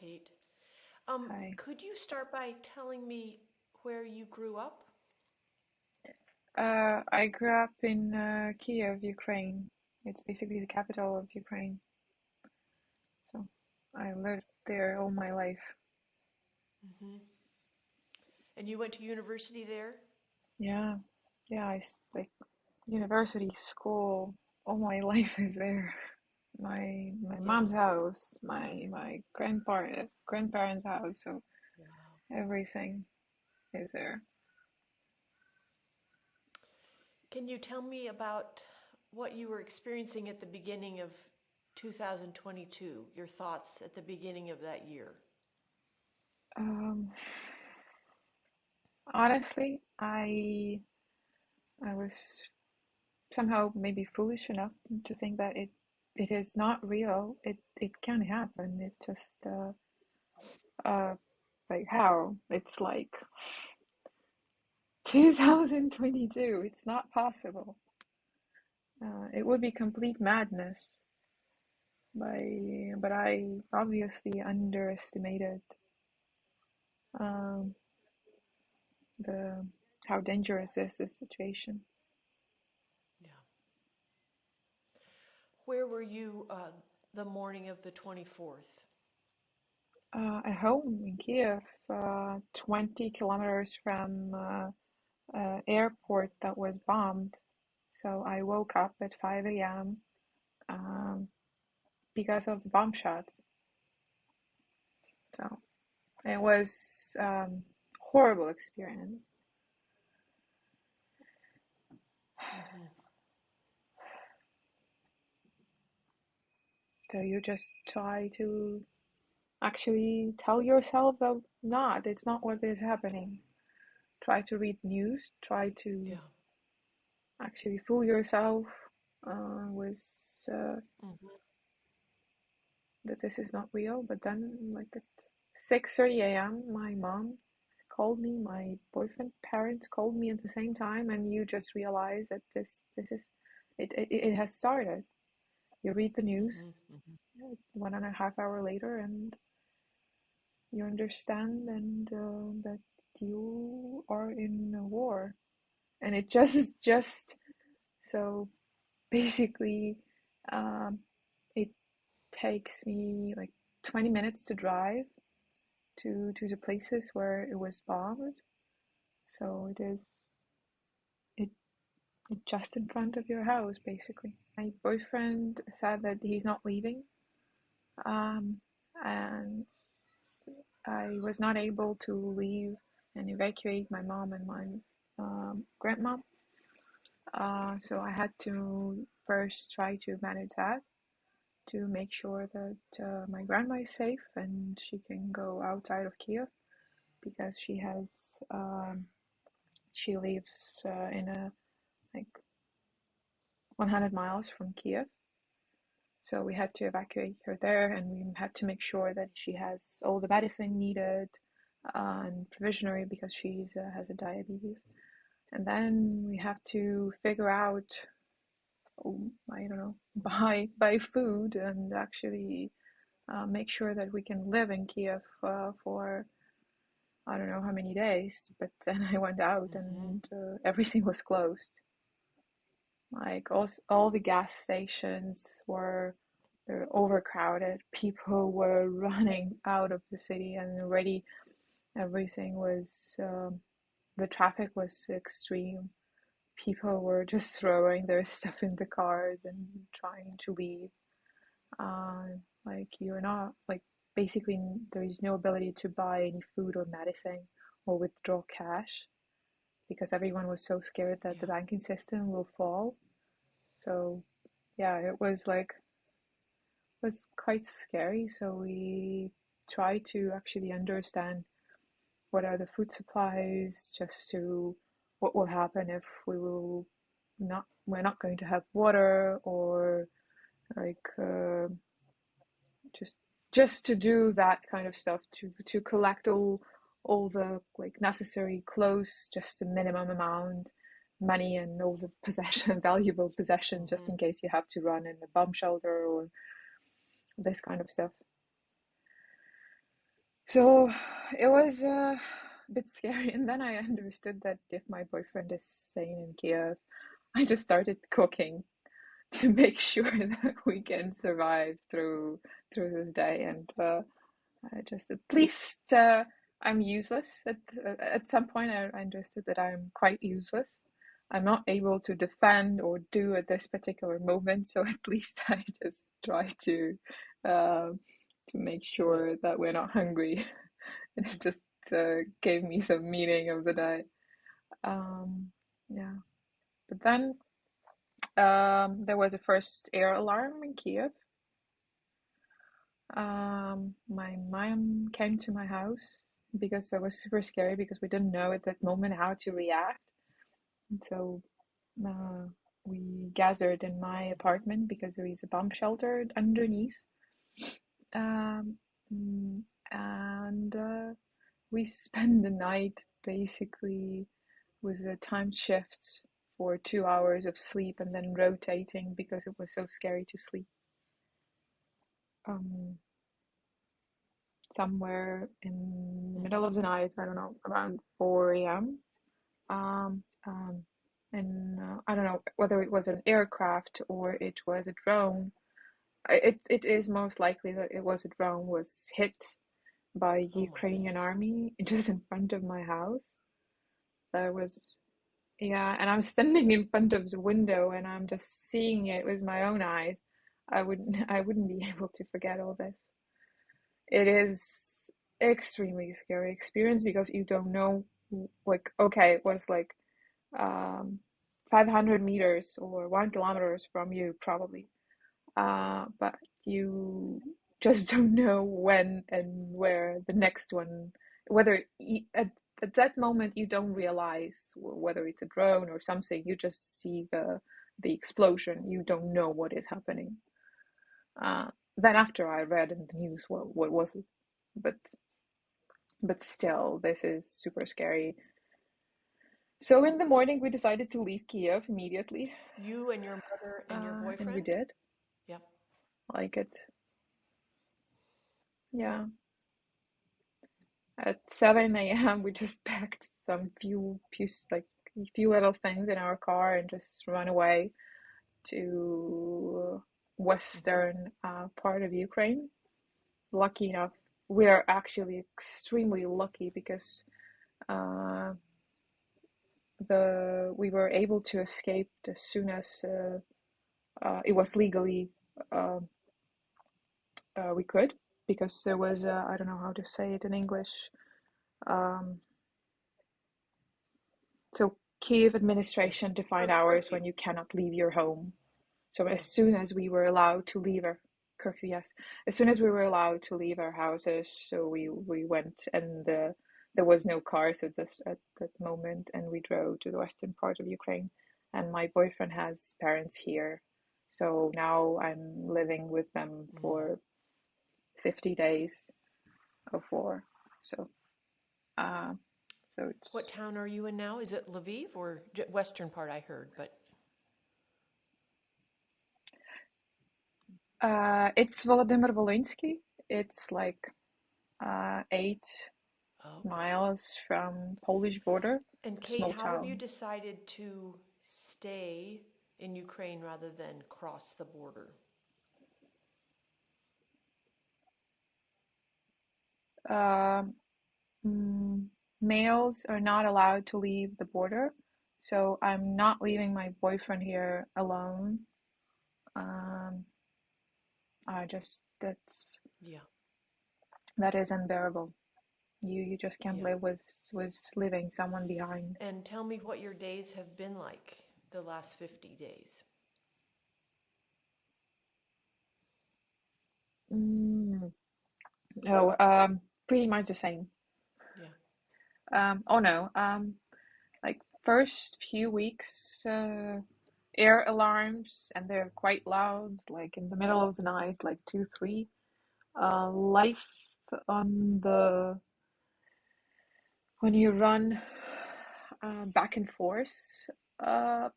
Kate. Hi. Could you start by telling me where you grew up? I grew up in Kiev, Ukraine. It's basically the capital of Ukraine. So I lived there all my life. Hmm. And you went to university there? Yeah, yeah, like university, school, all my life is there. My Yeah. mom's house, my grandparents' house, so Wow. everything is there. Can you tell me about what you were experiencing at the beginning of 2022? Your thoughts at the beginning of that year? Um, Honestly, I was somehow maybe foolish enough to think that it is not real. It can happen. It just uh like how? It's like 2022. It's not possible. It would be complete madness. But I obviously underestimated um the how dangerous is this situation. Yeah. Where were you the morning of the 24th? At home in Kiev, 20 kilometers from airport that was bombed. So I woke up at 5 a.m. Um, because of the bomb shots. So it was horrible experience. Hmm. So you just try to actually tell yourself that not, it's not what is happening. Try to read news. Try to Yeah. actually fool yourself with Hmm. that this is not real. But then, like at 6:30 a.m., my mom called me. My boyfriend parents called me at the same time, and you just realize that this is it has started. You read the Hmm. news Hmm. 1.5 hours later, and you understand and that you are in a war, and it just so basically, um, it takes me like 20 minutes to drive to the places where it was bombed. So it just in front of your house, basically. My boyfriend said that he's not leaving, um, and I was not able to leave and evacuate my mom and my grandma. So I had to first try to manage that to make sure that my grandma is safe and she can go outside of Kiev because she lives in a like 100 miles from Kiev. So we had to evacuate her there, and we had to make sure that she has all the medicine needed and provisionary because she has a diabetes. And then we have to figure out, I don't know, buy food and actually make sure that we can live in Kiev for I don't know how many days. But then I went out Hmm. and everything was closed. Like all the gas stations they're overcrowded. People were running out of the city, and already everything was the traffic was extreme. People were just throwing their stuff in the cars and trying to leave. Like you're not like basically there is no ability to buy any food or medicine or withdraw cash because everyone was so scared that the Yeah. banking system will fall. So yeah, it was quite scary. So we try to actually understand what are the food supplies, just to what will happen if we're not going to have water or like just just to do that kind of stuff to collect all the like necessary clothes, just a minimum amount, money and all the possession valuable possessions just Hmm. in case you have to run in a bomb shelter or this kind of stuff. So it was a bit scary, and then I understood that if my boyfriend is staying in Kiev, I just started cooking to make sure that we can survive through this day. And I just at least I'm useless. At some point, I understood that I'm quite useless. I'm not able to defend or do at this particular moment, so at least I just try uh, to make Yeah. sure that we're not hungry. And it just gave me some meaning of the day. Um, yeah, but then there was a first air alarm in Kiev. My mom came to my house because it was super scary because we didn't know at that moment how to react. And so uh, we gathered in my apartment because there is a bomb shelter underneath. Um, mm, and we spent the night basically with a time shift for 2 hours of sleep and then rotating because it was so scary to sleep. Um, Somewhere in the middle of the night, I don't know, around 4 a.m. Um, um, and I don't know whether it was an aircraft or it was a drone. It is most likely that it was a drone was hit by Oh my Ukrainian goodness. army just in front of my house. There was Yeah, and I'm standing in front of the window and I'm just seeing it with my own eyes. I wouldn't be able to forget all this. It is extremely scary experience because you don't know, like, okay, it was like um 500 meters or 1 kilometers from you probably, but you just don't know when and where the next one, whether at that moment you don't realize whether it's a drone or something. You just see the explosion. You don't know what is happening. uh then after I read in the news what was it, but still this is super scary. So in the morning we decided to leave Kiev immediately, You and your mother and your and we boyfriend? did. Yep. Like it, yeah. At 7 a.m., we just packed some like a few little things in our car and just run away to Hmm. western part of Ukraine. Lucky enough, we are actually extremely lucky because uh, the we were able to escape as soon as it was legally uh, we could, because there was I don't know how to say it in English. Um, So Kiev Yeah. administration defined hours Curfew. when you cannot leave your home. So as Yeah. soon as we were allowed to leave our curfew, yes, as soon as we were allowed to leave our houses, so we went, and there was no cars at that moment, and we drove to the western part of Ukraine. And my boyfriend has parents here, so now I'm living with them Mm. for 50 days of war. So uh, so What it's town are you in now? Is it Lviv or western part? I heard, but it's Volodymyr Volynski. It's like 8 okay. miles from Polish border. And Kate, Small how have you town. decided to stay in Ukraine rather than cross the border? Um, mm, Males are not allowed to leave the border, so I'm not leaving my boyfriend here alone. Um, I just Yeah. that is unbearable. You just can't Yeah. live with leaving someone behind. And tell me what your days have been like the last 50 days. Mm. Oh, pretty much the same. Yeah. Oh no. Like first few weeks, air alarms, and they're quite loud, like in the middle of the night, like two, three. Life on the when you run back and forth, uh,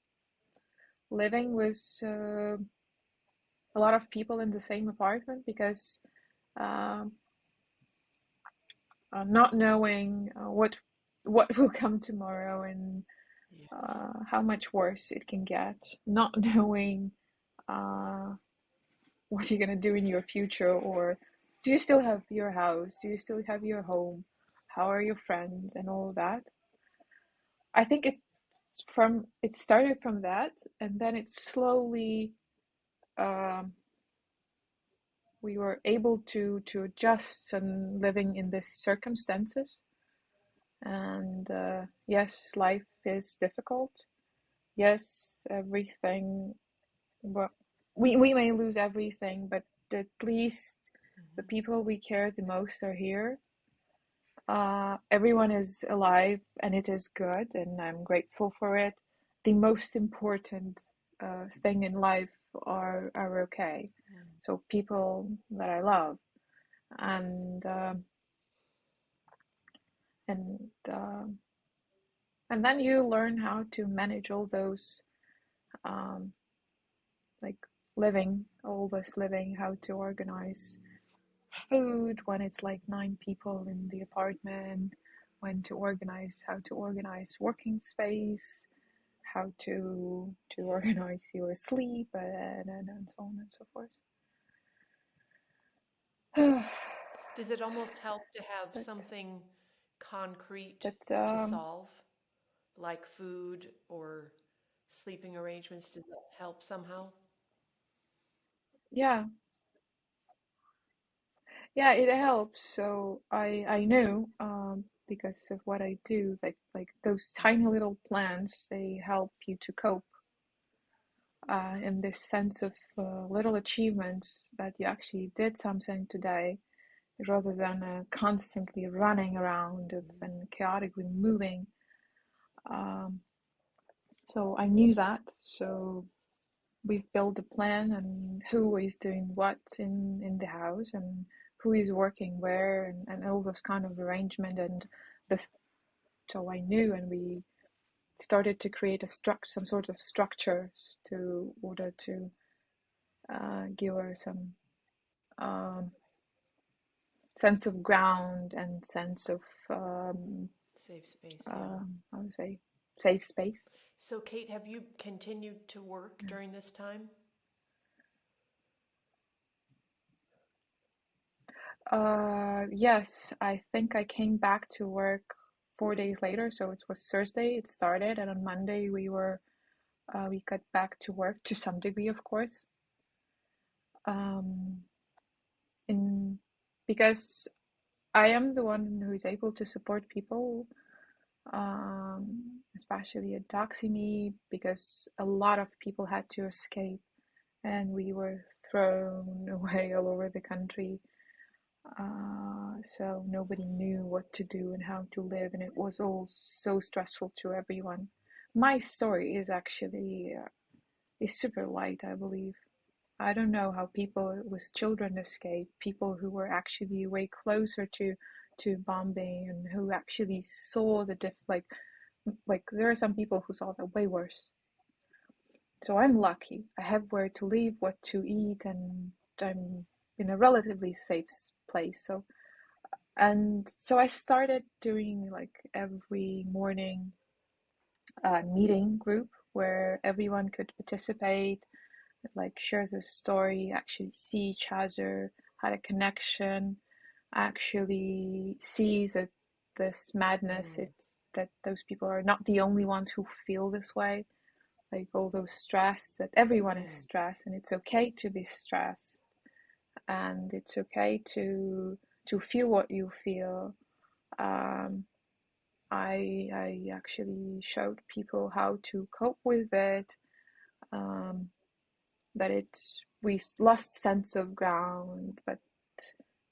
living with a lot of people in the same apartment because um, not knowing what will come tomorrow and Yeah. how much worse it can get, not knowing uh, what you're gonna do in your future, or do you still have your house? Do you still have your home? How are your friends and all of that? I think it started from that, and then it slowly um, we were able to adjust and living in these circumstances. And yes, life is difficult. Yes, everything. Well, we may lose everything, but at least the Mhm. people we care the most are here. Everyone is alive, and it is good, and I'm grateful for it. The most important thing in life are okay. Mm. So people that I love, and and um, and then you learn how to manage all those um, like all this living, how to organize food when it's like 9 people in the apartment, how to organize working space, how to organize your sleep, and so on and so forth. Does it almost help to have but something concrete but to solve, like food or sleeping arrangements? Does that help somehow? yeah, yeah, it helps. So I know because of what I do, like those tiny Hmm. little plants, they help you to cope in this sense of little achievements that you actually did something today, rather than constantly running around and chaotically moving. Um, so I knew that. So we've built a plan and who is doing what in the house, and who is working where, and all those kind of arrangement and this. So I knew, and we started to create some sort of structures to order to give her some um, sense of ground and sense of Safe space, yeah. I would say safe space. So, Kate, have you continued to work during this time? Yes, I think I came back to work 4 days later. So it was Thursday, it started, and on Monday we got back to work to some degree, of course. Um, in Because I am the one who is able to support people, especially at Doxyme, because a lot of people had to escape, and we were thrown away all over the country. So nobody knew what to do and how to live, and it was all so stressful to everyone. My story is actually is super light, I believe. I don't know how people with children escape, people who were actually way closer to bombing and who actually saw the like there are some people who saw that way worse. So I'm lucky. I have where to live, what to eat, and I'm in a relatively safe place. So I started doing like every morning meeting group where everyone could participate, like share their story, actually see each other, had a connection, actually see that this madness, Mm. it's that those people are not the only ones who feel this way, like all those stress, that everyone is Mm. stressed, and it's okay to be stressed, and it's okay to feel what you feel. um, I actually showed people how to cope with it. Um, that it's we lost sense of ground, but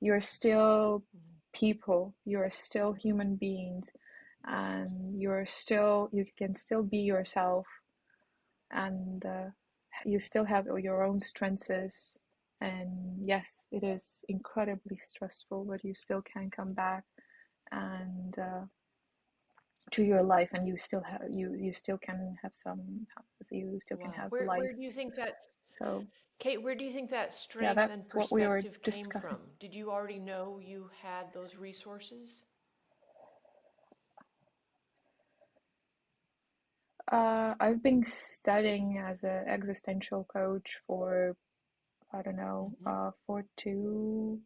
you're still Mm. people. You're still human beings, and you can still be yourself, and you still have your own strengths. And yes, it is incredibly stressful, but you still can come back and to your life, and you still can have you still can Wow. have Where life. do you think that, So Kate, where do you think that yeah, strength and that's what we were perspective came discussing. from? Did you already know you had those resources? I've been studying as an existential coach for, I don't know, Mm-hmm. for 2.5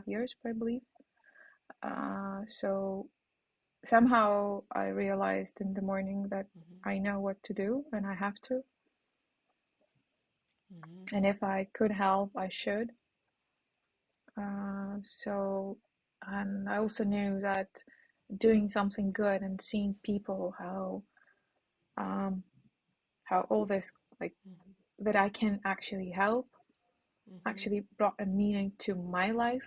years, I believe. So somehow I realized in the morning that Mm-hmm. I know what to do and I have to. Mm-hmm. And if I could help, I should. So, and I also knew that doing something good and seeing people um, how all this, like, Mm-hmm. that I can actually help Mm-hmm. actually brought a meaning to my life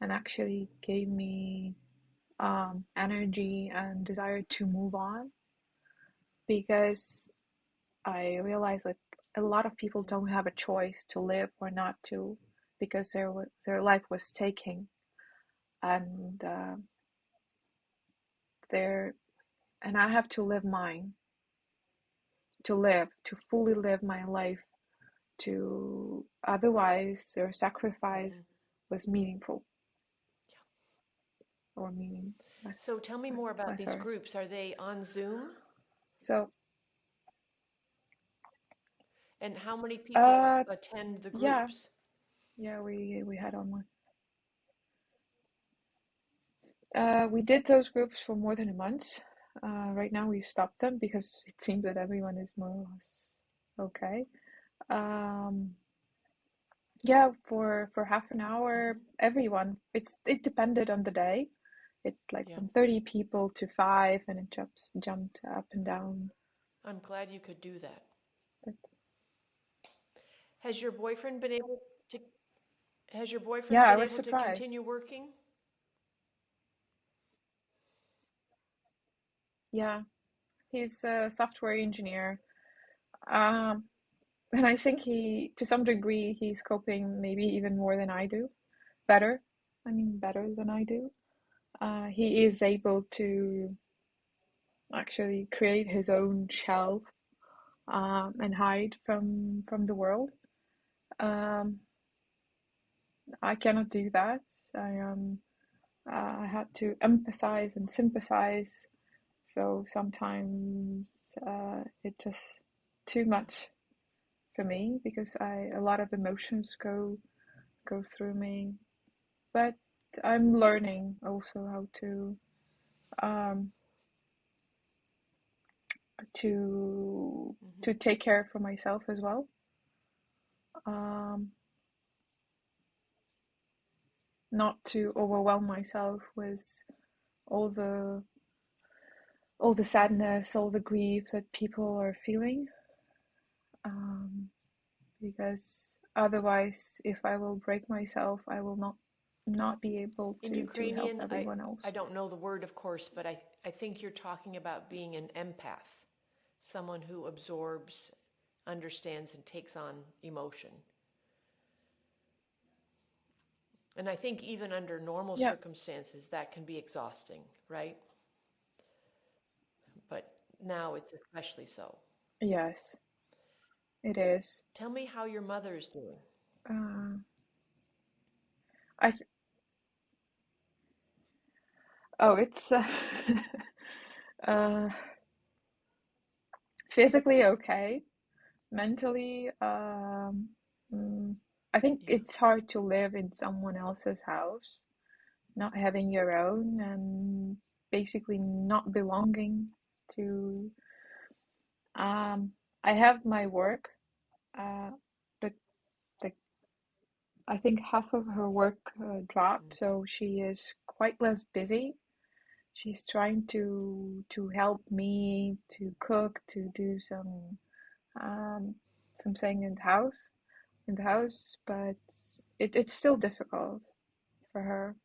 and actually gave me energy and desire to move on, because I realized that a lot of people don't have a choice to live or not to, because their life was taken, and their and I have to live mine, to fully live my life, to otherwise their sacrifice Mm-hmm. was meaningful or meaningless. So tell me more about these Sorry. groups. Are they on Zoom? So, And how many people uh, attend the yeah, groups? yeah, we had online. We did those groups for more than a month. Right now we stopped them because it seems that everyone is more or less okay. Um, yeah, for half an hour, Mm-hmm. everyone. It depended on the day. It like Yeah. from 30 people to five, and it jumped up and down. I'm glad you could do that. But Has your boyfriend been able to has your yeah, boyfriend I been was able to surprised. continue working? Yeah, he's a software engineer. Um, and I think to some degree, he's coping maybe even more than I do. Better. I mean, better than I do. He is able to actually create his own shell, and hide from the world. Um, I cannot do that. I had to empathize and sympathize. So sometimes it's just too Yeah. much for me, because a lot of emotions go through me. But I'm learning also how um, to Mm-hmm. to take care for myself as well. Um, Not to overwhelm myself with all the all the sadness, all the grief that people are feeling. Um, because otherwise, if I will break myself, I will not be able In to help Ukrainian, everyone else. I don't know the word, of course, but I think you're talking about being an empath, someone who absorbs, understands, and takes on emotion. And I think even under normal Yeah, circumstances, that can be exhausting, right? But now it's especially so. yes, it is. Tell me how your mother is doing. Uh, I oh, it's uh, physically okay, mentally. Mm, I think Yeah. it's hard to live in someone else's house, not having your own, and basically not belonging to. Um, I have my work, uh, but like I think half of her work dropped, Mm-hmm. so she is quite less busy. She's trying to help me to cook, to do um, something in the Yeah. house, but it's still difficult for her.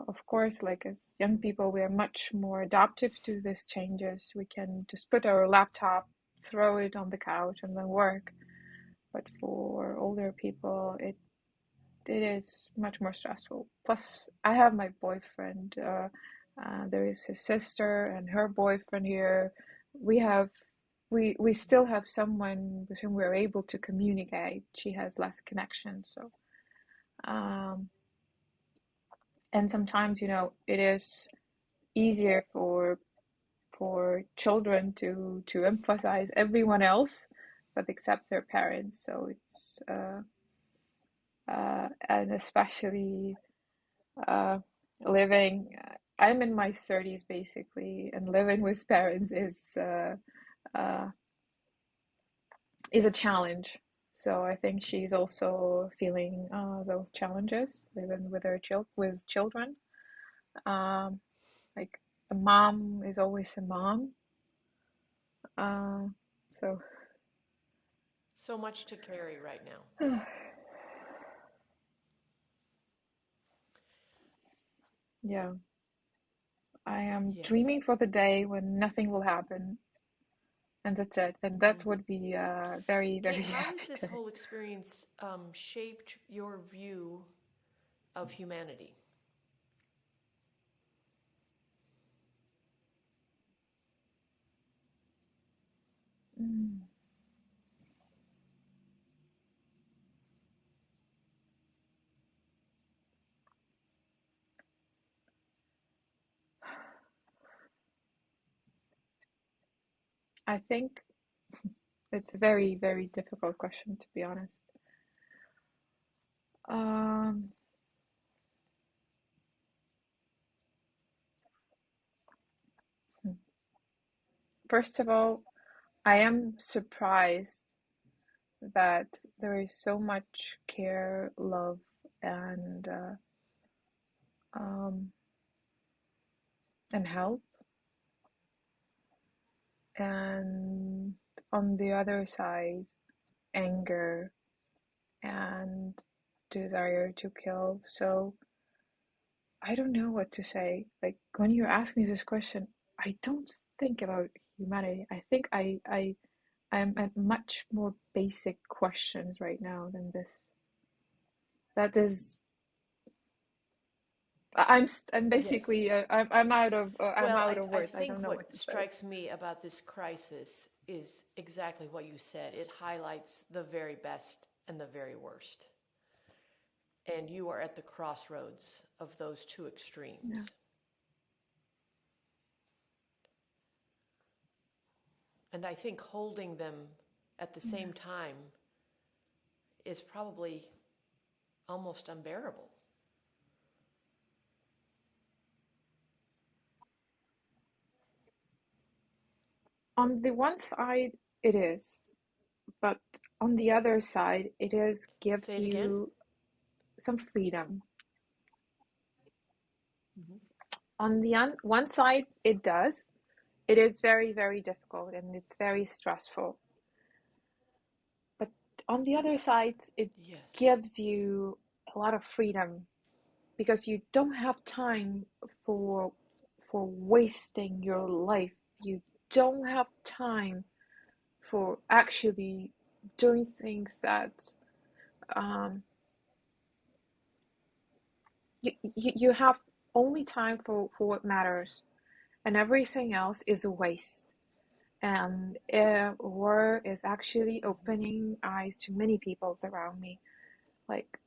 Of course, like as young people, we are much more adaptive to these changes. We can just put our laptop, throw it on the couch, and then work. But for older people, it is much more stressful. Plus, I have my boyfriend. There is his sister and her boyfriend here. We have we still have someone with whom we're able to communicate. She has less connection, so um, and sometimes it is easier for children to emphasize everyone else, but except their parents. So it's and especially uh, living. I'm in my 30s basically, and living with parents uh, is a challenge. So I think she's also feeling those challenges living with her with children. Um, like a mom is always a mom. Uh, so So much to carry right now. yeah, I am Yes. dreaming for the day when nothing will happen, and that's it. And that Hmm. would be very, very How has happy this day. whole experience shaped your view of humanity? Mm. I think it's a very, very difficult question, to be honest. Um, First of all, I am surprised that there is so much care, love, and um, and help, and on the other side, anger and desire to kill. So I don't know what to say. Like when you ask me this question, I don't think about humanity. I think I'm at much more basic questions right now than this. That is, I'm Yes. basically I'm Well, out of I words. I don't think know what what to say. strikes me about this crisis is exactly what you said. It highlights the very best and the very worst. And you are at the crossroads of those two Yeah. extremes. And I think holding them at the Yeah. same time is probably almost unbearable. On the one side, it is, but on the other side, it is gives Say it again. you some freedom. Hmm. On the one side, it does. It is very, very difficult and it's very stressful. But on the other side, it Yes. gives you a lot of freedom because you don't have time for wasting your life. You don't have time for actually doing things that um, you have only time for what matters, and everything else is a waste. And war is actually Hmm. opening eyes to many peoples around me. Like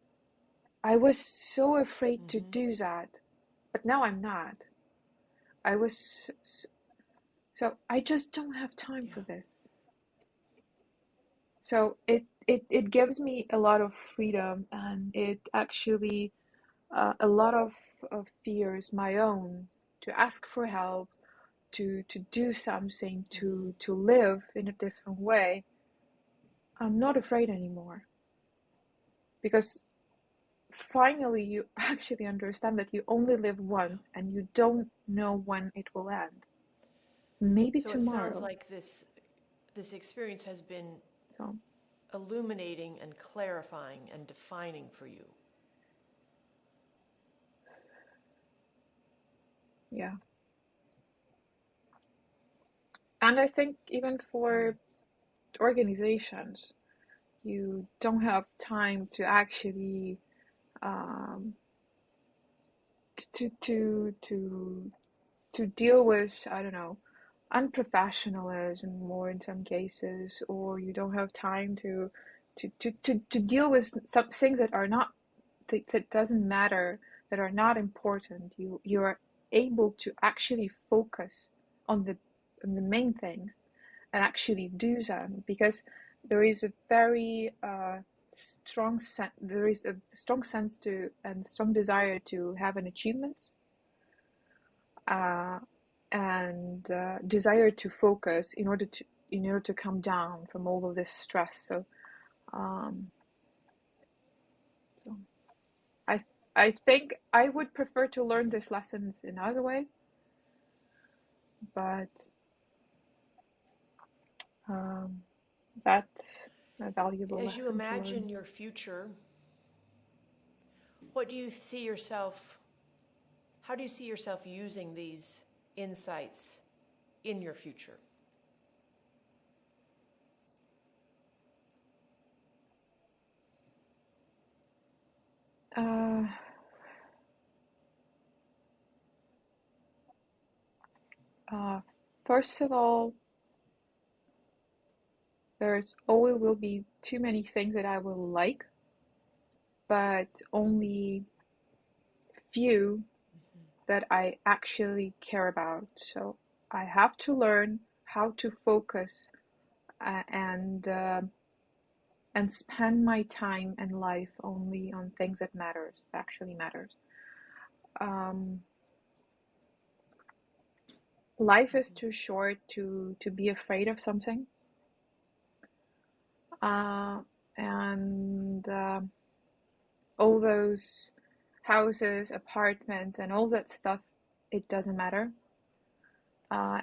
I was so afraid to Hmm. do that, but now I'm not. I was so I just don't have time Yeah. for this. So it gives me a lot of freedom, and it actually a lot of fears my own to ask for help, to do something, Hmm. to live in a different way. I'm not afraid anymore because finally you actually understand that you only live Yeah. once and you don't know when it will end. Maybe So it sounds tomorrow. like this experience has been So illuminating and clarifying and defining for you. yeah. And I think even Mm. for organizations, you don't have time to actually um, to to to to deal with, I don't know, unprofessionalism more in some cases, or you don't have time to deal with some things that are not that doesn't matter, that are not important. You are able to actually focus on the the main things and actually do them, because there is a very there is a strong sense to and strong desire to have an achievement, uh, and desire to focus in order to come down from all of this stress. Um, so I I think I would prefer to learn these lessons in other way, but um, that's a valuable As you lesson to learn. imagine your future, what do you see yourself, how do you see yourself using these insights in your future? Uh, uh, First of all, there's always will be too many things that I will like, but only few that I actually care about. So I have to learn how to focus, uh, and uh, and spend my time and life only on things that actually matters. Um, Life is too short to be afraid of something, uh, and all those houses, apartments, and all that stuff, it doesn't matter.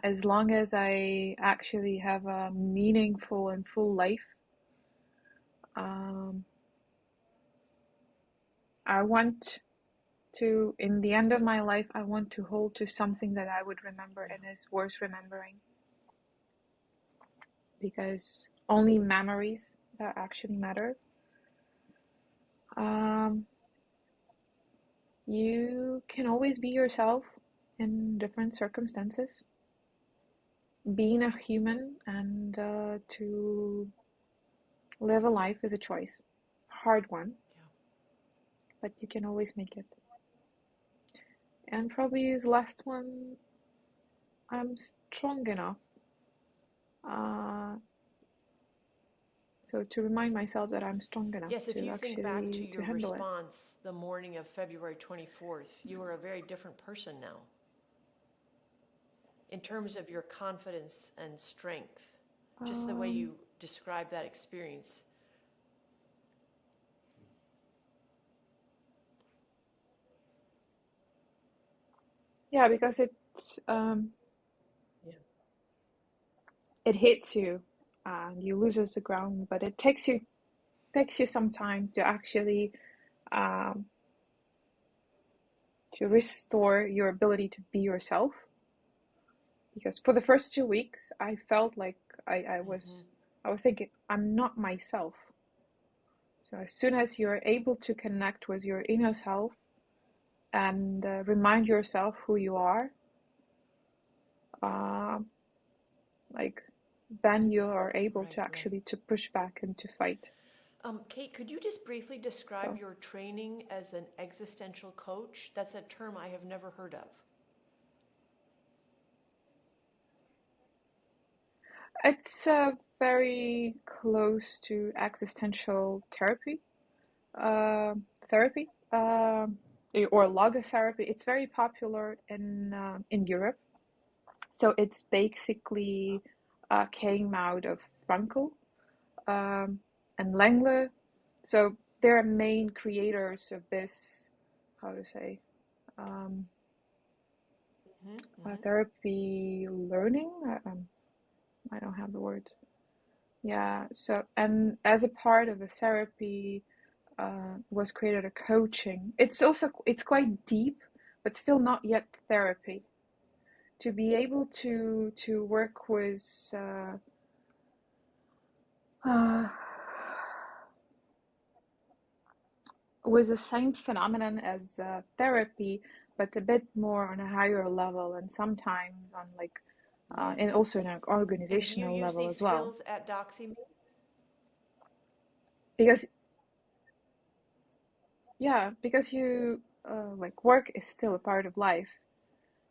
As long as I actually have a meaningful and full life, um, I want to, in the end of my life, I want to hold to something that I would remember Yeah. and is worth remembering, because only memories that actually matter. Um, you can always be yourself in different circumstances. Being a human and to live a life is a choice. Hard one, Yeah. but you can always make it. And probably the last one, I'm strong enough. Uh, so to remind myself that I'm strong enough Yes, if to you think back to actually to your handle it. response the morning of February 24th, you are a very different person now in terms of your confidence and strength, just the way Um, you describe that experience. yeah, because Yeah. it hits you and you loses the ground, but it takes you some time to actually um, to restore your ability to be yourself. Because for the first 2 weeks, I felt like I Mm-hmm. I was thinking I'm not myself. So as soon as you're able to connect with your inner self and remind yourself who you are, uh, like then you are able Right, to right. actually to push back and to fight. Kate, could you just briefly describe So your training as an existential coach? That's a term I have never heard of. it's very close to existential therapy, uh, therapy, or logotherapy. It's very popular in Europe. So it's basically came out of Frankl, um, and Langle. So they're main creators of this, how to say, um, Mm-hmm, mm-hmm. therapy learning. I don't have the words. Yeah. So, and as a part of the therapy, was created a coaching. It's quite deep, but still not yet therapy. To be able to work uh, with the same phenomenon as therapy, but a bit more on a higher level, and sometimes on like, and Yes. also on an And do you organizational use level these as well. skills at DoxyMe? Because yeah, because you like work is still a part of life,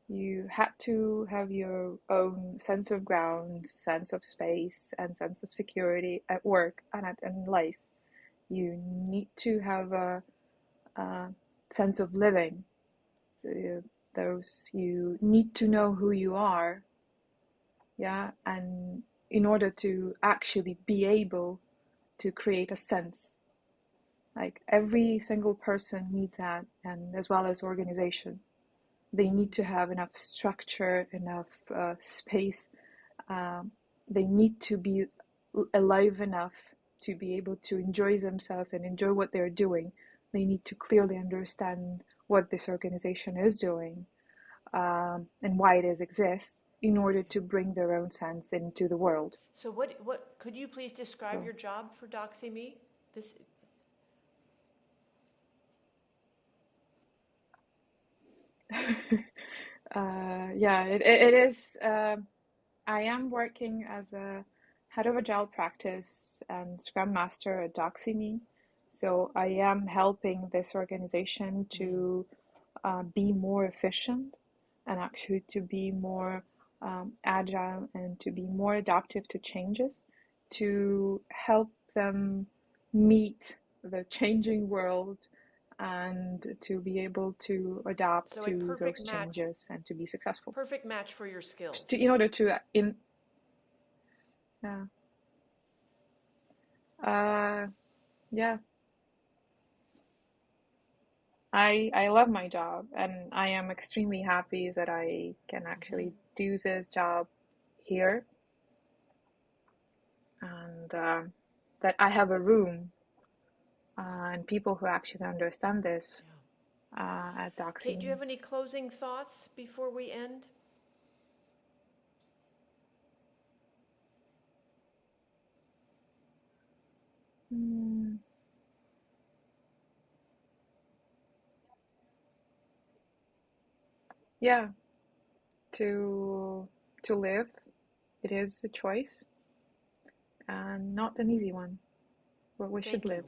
You had to have your own sense of ground, sense of space, and sense of security at work and in life. You need to have a sense of living. So those you need to know who you are, yeah, and in order to actually be able to create a sense, like every single person needs that, and as well as organization, they need to have enough structure, enough space. um, they need to be alive enough to be able to enjoy themselves and enjoy what they're doing. They need to clearly understand what this organization is doing, and why it is exists in order to bring their own sense into the world. So what could you please describe So, your job for Doxy Me? This, yeah, it is. I am working as a head of agile practice and scrum master at Doxy.me. So I am helping this organization to be more efficient and actually to be more agile and to be more adaptive to changes, to help them meet the changing world and to be able to adapt so a to those changes and to be successful. perfect match for your skills. In order to in uh, yeah, I love my job and I am extremely happy that I can Hmm. actually do this job here, and that I have a room and people who actually understand this Yeah. at Kate, do you Doxy.me. have any closing thoughts before we end? Mm, yeah, to live, it is a choice and not an easy one, but we should Thank you. live.